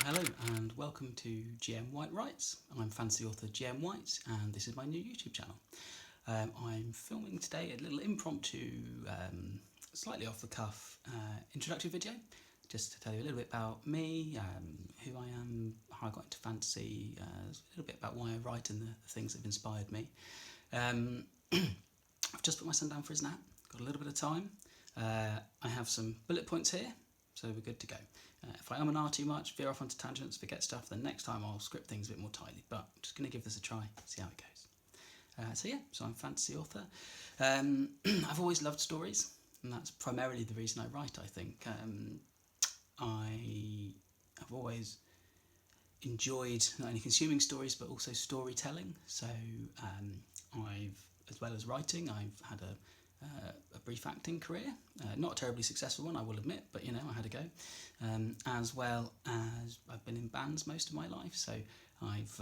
Hello and welcome to GM White Writes. I'm fantasy author GM White and this is my new YouTube channel. I'm filming today a little impromptu, slightly off the cuff introductory video just to tell you a little bit about me, who I am, how I got into fantasy, a little bit about why I write and the things that have inspired me. I've just put my son down for his nap, got a little bit of time. I have some bullet points here, so we're good to go. If I um and ah too much, veer off onto tangents, forget stuff, then next time I'll script things a bit more tightly, but I'm just going to give this a try, see how it goes. So I'm a fantasy author. I've always loved stories, and that's primarily the reason I write, I think. I have always enjoyed not only consuming stories, but also storytelling. So as well as writing, I've had a brief acting career, not a terribly successful one, I will admit, but I had a go. As well as I've been in bands most of my life, so I've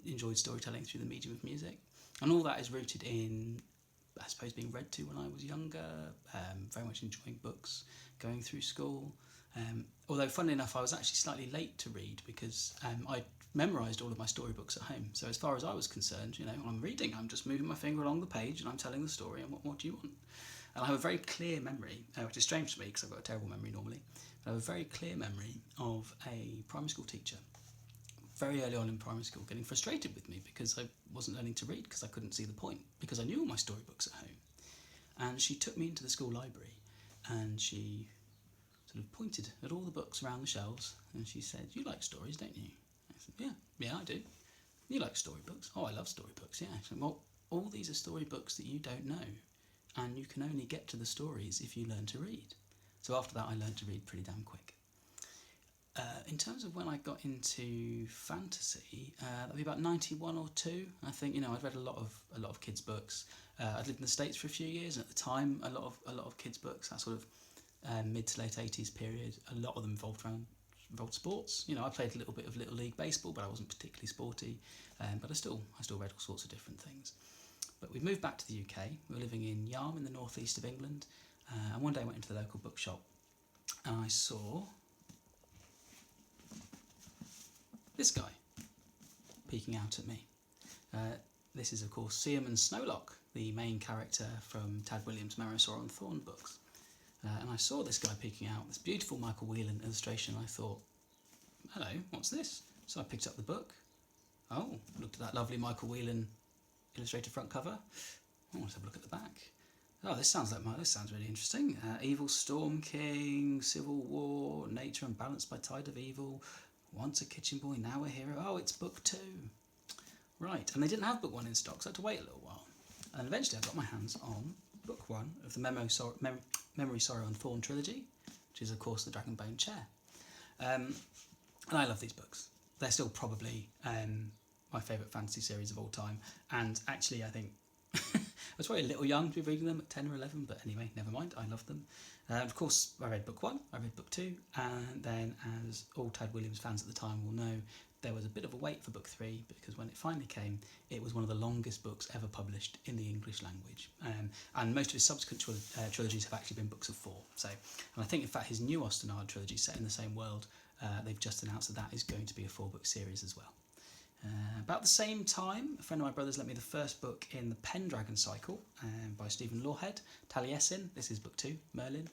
enjoyed storytelling through the medium of music, and all that is rooted in, I suppose, being read to when I was younger, very much enjoying books, going through school. Although, funnily enough, I was actually slightly late to read because I memorised all of my storybooks at home. So as far as I was concerned, when I'm reading, I'm just moving my finger along the page and I'm telling the story, and what do you want? And I have a very clear memory, which is strange to me because I've got a terrible memory normally, but I have a very clear memory of a primary school teacher very early on in primary school getting frustrated with me because I wasn't learning to read because I couldn't see the point, because I knew all my storybooks at home. And she took me into the school library and she sort of pointed at all the books around the shelves and she said, "You like stories, don't you?" I said, yeah, I do. "You like storybooks?" "Oh, I love storybooks, yeah." She said, "Well, all these are storybooks that you don't know, and you can only get to the stories if you learn to read." So after that, I learned to read pretty damn quick. In terms of when I got into fantasy, that'd be about 91 or 2. I think I'd read a lot of kids' books. I'd lived in the States for a few years, and at the time, a lot of kids' books, that sort of mid to late 80s period, a lot of them involved sports. I played a little bit of Little League baseball, but I wasn't particularly sporty. But I still read all sorts of different things. But we moved back to the UK. We were living in Yarm in the northeast of England, and one day I went into the local bookshop and I saw this guy peeking out at me. This is, of course, Seaman Snowlock, the main character from Tad Williams' Mary Sorrow and Thorn books. And I saw this guy peeking out, this beautiful Michael Whelan illustration. I thought, hello, what's this? So I picked up the book. Oh, looked at that lovely Michael Whelan illustrated front cover. Oh, let's have a look at the back. Oh, this sounds really interesting. Evil Storm King, Civil War, Nature Unbalanced by Tide of Evil, Once a Kitchen Boy, Now a Hero. Oh, it's book 2. Right, and they didn't have book 1 in stock, so I had to wait a little while. And eventually I got my hands on book 1 of the Memory, Sorrow and Thorn trilogy, which is, of course, the Dragonbone Chair. And I love these books. They're still probably my favourite fantasy series of all time. And actually, I think I was probably a little young to be reading them at 10 or 11, but anyway, never mind, I love them. Of course, I read book 1, I read book 2, and then, as all Tad Williams fans at the time will know, there was a bit of a wait for book 3, because when it finally came, it was one of the longest books ever published in the English language. And most of his subsequent trilogies have actually been books of 4. So, and I think, in fact, his new Austenard trilogy, set in the same world, they've just announced that is going to be a 4-book series as well. About the same time, a friend of my brother's lent me the first book in the Pendragon cycle by Stephen Lawhead, Taliesin. This is book 2, Merlin.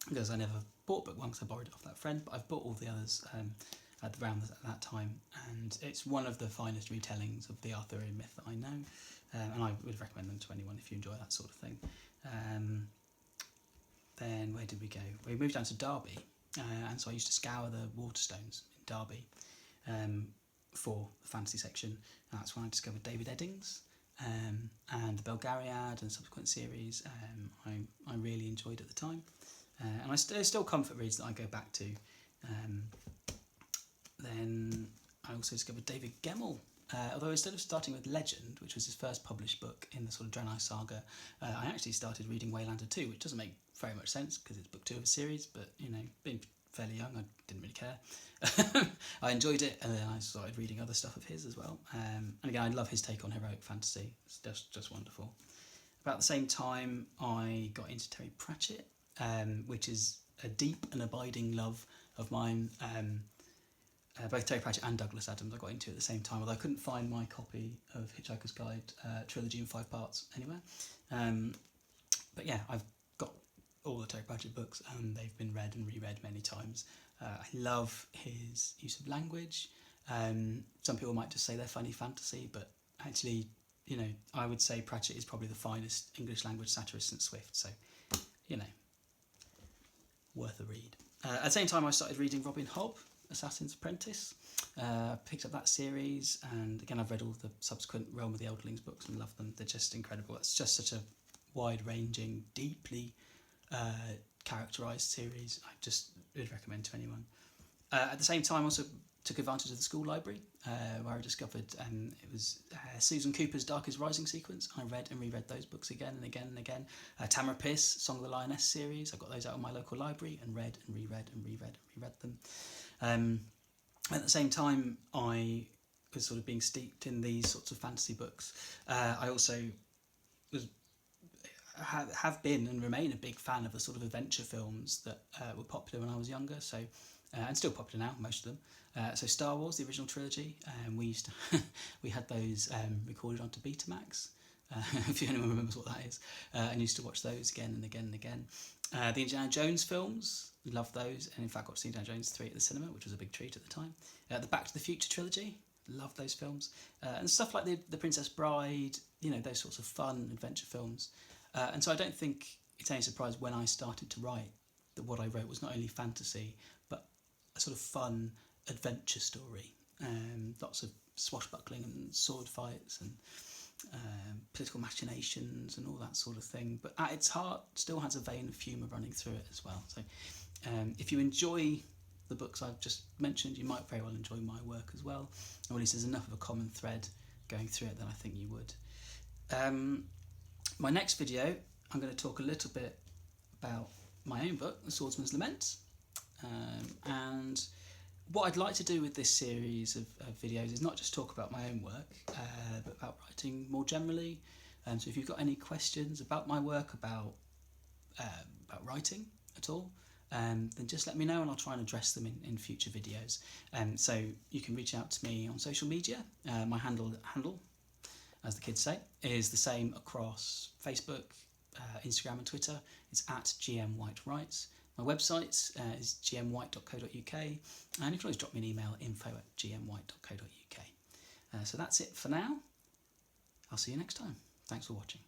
Because I never bought book 1 because I borrowed it off that friend, but I've bought all the others around at that time, and it's one of the finest retellings of the Arthurian myth that I know, and I would recommend them to anyone if you enjoy that sort of thing. Then where did we go? We moved down to Derby, and so I used to scour the Waterstones in Derby for the fantasy section. That's when I discovered David Eddings and the Belgariad and subsequent series. I really enjoyed at the time, and there's still comfort reads that I go back to. Then I also discovered David Gemmell, although instead of starting with Legend, which was his first published book in the sort of Draenei saga, I actually started reading Waylander 2, which doesn't make very much sense because it's book 2 of a series, but being fairly young, I didn't really care. I enjoyed it, and then I started reading other stuff of his as well. And again, I love his take on heroic fantasy. It's just wonderful. About the same time, I got into Terry Pratchett, which is a deep and abiding love of mine. Both Terry Pratchett and Douglas Adams I got into at the same time, although I couldn't find my copy of Hitchhiker's Guide trilogy in 5 parts anywhere. But yeah, I've got all the Terry Pratchett books and they've been read and reread many times. I love his use of language. Some people might just say they're funny fantasy, but actually, you know, I would say Pratchett is probably the finest English language satirist since Swift, so, you know, worth a read. At the same time, I started reading Robin Hobb, Assassin's Apprentice. Picked up that series, and again, I've read all the subsequent Realm of the Elderlings books and love them. They're just incredible. It's just such a wide-ranging, deeply characterised series. I just would recommend to anyone. At the same time, I also took advantage of the school library, where I discovered it was Susan Cooper's Dark is Rising sequence. I read and reread those books again and again and again. Tamara Pierce, Song of the Lioness series. I got those out of my local library and read and reread and reread and reread them. At the same time, I was sort of being steeped in these sorts of fantasy books. I also have been and remain a big fan of the sort of adventure films that were popular when I was younger. So, and still popular now, most of them. So Star Wars, the original trilogy, we had those recorded onto Betamax. If anyone remembers what that is, and used to watch those again and again and again. The Indiana Jones films, loved those, and in fact got to see Indiana Jones 3 at the cinema, which was a big treat at the time. The Back to the Future trilogy, loved those films, and stuff like the Princess Bride, you know, those sorts of fun adventure films. And so I don't think it's any surprise when I started to write that what I wrote was not only fantasy, but a sort of fun adventure story. Lots of swashbuckling and sword fights and political machinations and all that sort of thing, but at its heart still has a vein of humour running through it as well. So if you enjoy the books I've just mentioned, you might very well enjoy my work as well, or at least there's enough of a common thread going through it that I think you would. My next video, I'm going to talk a little bit about my own book, The Swordsman's Lament, and what I'd like to do with this series of videos is not just talk about my own work, but about writing more generally. So if you've got any questions about my work, about writing at all, then just let me know and I'll try and address them in future videos. So you can reach out to me on social media. My handle, as the kids say, is the same across Facebook, Instagram and Twitter. It's at gmwhitewrites. My website is gmwhite.co.uk, and you can always drop me an email, info@gmwhite.co.uk. So that's it for now. I'll see you next time. Thanks for watching.